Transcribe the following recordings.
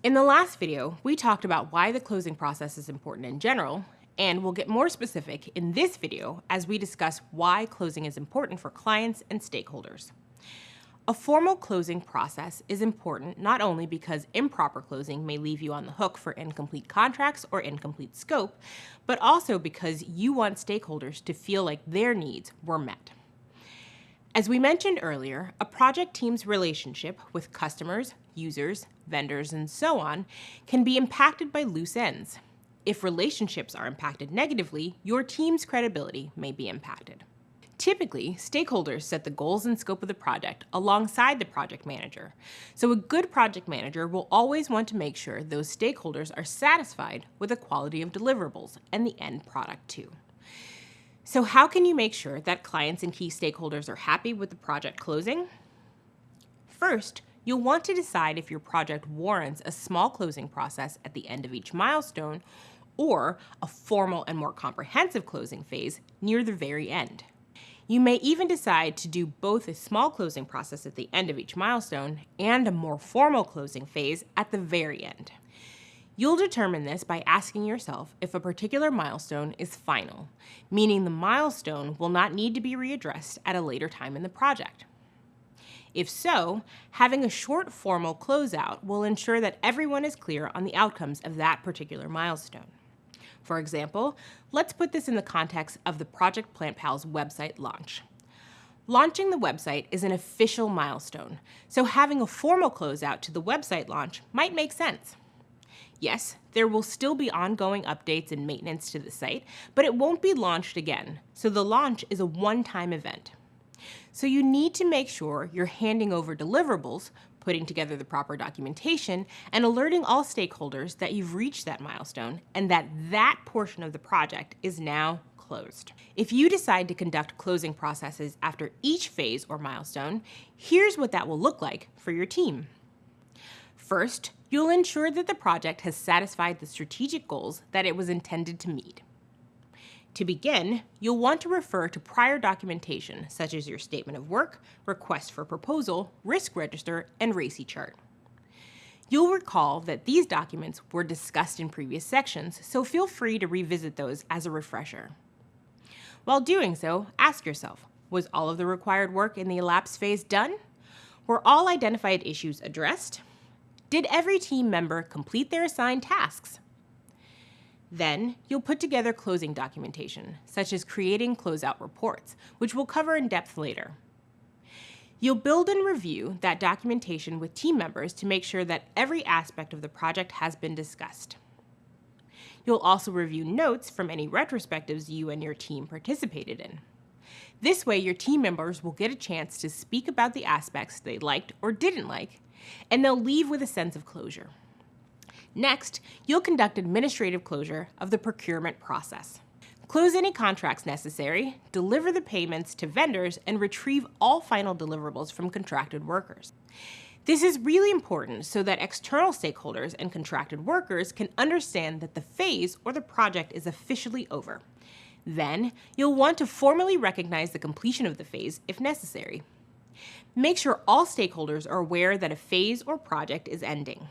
In the last video, we talked about why the closing process is important in general, and we'll get more specific in this video as we discuss why closing is important for clients and stakeholders. A formal closing process is important not only because improper closing may leave you on the hook for incomplete contracts or incomplete scope, but also because you want stakeholders to feel like their needs were met. As we mentioned earlier, a project team's relationship with customers, users, vendors, and so on can be impacted by loose ends. If relationships are impacted negatively, your team's credibility may be impacted. Typically, stakeholders set the goals and scope of the project alongside the project manager. So a good project manager will always want to make sure those stakeholders are satisfied with the quality of deliverables and the end product too. So how can you make sure that clients and key stakeholders are happy with the project closing? First, you'll want to decide if your project warrants a small closing process at the end of each milestone or a formal and more comprehensive closing phase near the very end. You may even decide to do both a small closing process at the end of each milestone and a more formal closing phase at the very end. You'll determine this by asking yourself if a particular milestone is final, meaning the milestone will not need to be readdressed at a later time in the project. If so, having a short formal closeout will ensure that everyone is clear on the outcomes of that particular milestone. For example, let's put this in the context of the Project PlantPal's website launch. Launching the website is an official milestone, so having a formal closeout to the website launch might make sense. Yes, there will still be ongoing updates and maintenance to the site, but it won't be launched again, so the launch is a one-time event. So you need to make sure you're handing over deliverables, putting together the proper documentation, and alerting all stakeholders that you've reached that milestone and that that portion of the project is now closed. If you decide to conduct closing processes after each phase or milestone, here's what that will look like for your team. First, you'll ensure that the project has satisfied the strategic goals that it was intended to meet. To begin, you'll want to refer to prior documentation, such as your statement of work, request for proposal, risk register, and RACI chart. You'll recall that these documents were discussed in previous sections, so feel free to revisit those as a refresher. While doing so, ask yourself, was all of the required work in the elapsed phase done? Were all identified issues addressed? Did every team member complete their assigned tasks? Then, you'll put together closing documentation, such as creating closeout reports, which we'll cover in depth later. You'll build and review that documentation with team members to make sure that every aspect of the project has been discussed. You'll also review notes from any retrospectives you and your team participated in. This way, your team members will get a chance to speak about the aspects they liked or didn't like, and they'll leave with a sense of closure. Next, you'll conduct administrative closure of the procurement process. Close any contracts necessary, deliver the payments to vendors, and retrieve all final deliverables from contracted workers. This is really important so that external stakeholders and contracted workers can understand that the phase or the project is officially over. Then, you'll want to formally recognize the completion of the phase if necessary. Make sure all stakeholders are aware that a phase or project is ending.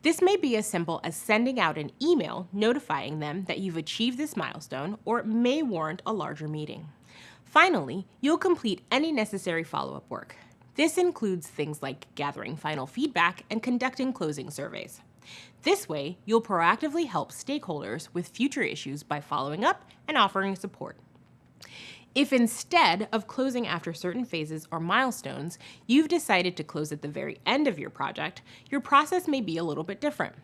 This may be as simple as sending out an email notifying them that you've achieved this milestone, or it may warrant a larger meeting. Finally, you'll complete any necessary follow-up work. This includes things like gathering final feedback and conducting closing surveys. This way, you'll proactively help stakeholders with future issues by following up and offering support. If instead of closing after certain phases or milestones, you've decided to close at the very end of your project, your process may be a little bit different.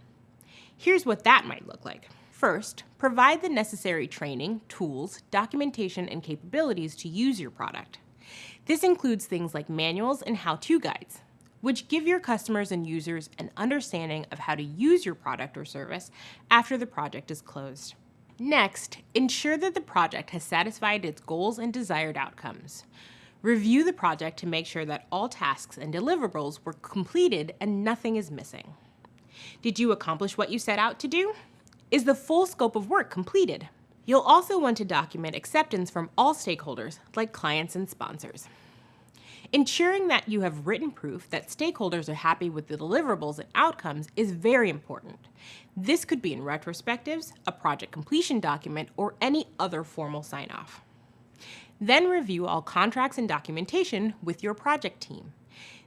Here's what that might look like. First, provide the necessary training, tools, documentation, and capabilities to use your product. This includes things like manuals and how-to guides, which give your customers and users an understanding of how to use your product or service after the project is closed. Next, ensure that the project has satisfied its goals and desired outcomes. Review the project to make sure that all tasks and deliverables were completed and nothing is missing. Did you accomplish what you set out to do? Is the full scope of work completed? You'll also want to document acceptance from all stakeholders, like clients and sponsors. Ensuring that you have written proof that stakeholders are happy with the deliverables and outcomes is very important. This could be in retrospectives, a project completion document, or any other formal sign-off. Then review all contracts and documentation with your project team.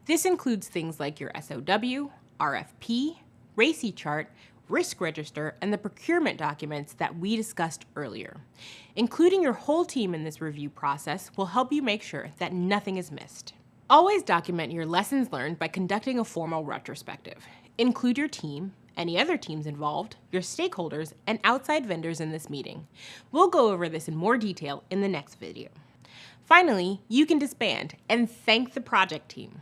This includes things like your SOW, RFP, RACI chart, risk register, and the procurement documents that we discussed earlier. Including your whole team in this review process will help you make sure that nothing is missed. Always document your lessons learned by conducting a formal retrospective. Include your team, any other teams involved, your stakeholders, and outside vendors in this meeting. We'll go over this in more detail in the next video. Finally, you can disband and thank the project team.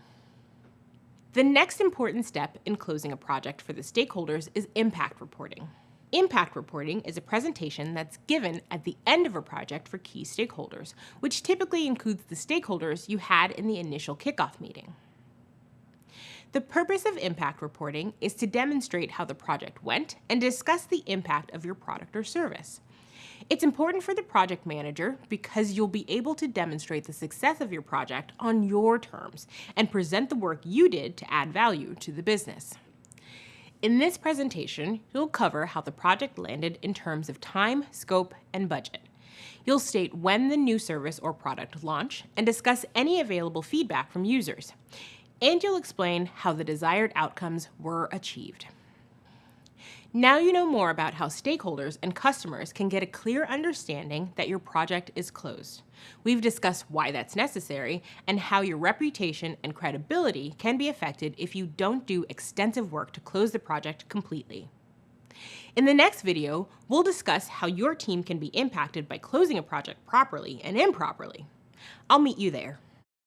The next important step in closing a project for the stakeholders is impact reporting. Impact reporting is a presentation that's given at the end of a project for key stakeholders, which typically includes the stakeholders you had in the initial kickoff meeting. The purpose of impact reporting is to demonstrate how the project went and discuss the impact of your product or service. It's important for the project manager because you'll be able to demonstrate the success of your project on your terms and present the work you did to add value to the business. In this presentation, you'll cover how the project landed in terms of time, scope, and budget. You'll state when the new service or product launched and discuss any available feedback from users. And you'll explain how the desired outcomes were achieved. Now you know more about how stakeholders and customers can get a clear understanding that your project is closed. We've discussed why that's necessary and how your reputation and credibility can be affected if you don't do extensive work to close the project completely. In the next video, we'll discuss how your team can be impacted by closing a project properly and improperly. I'll meet you there.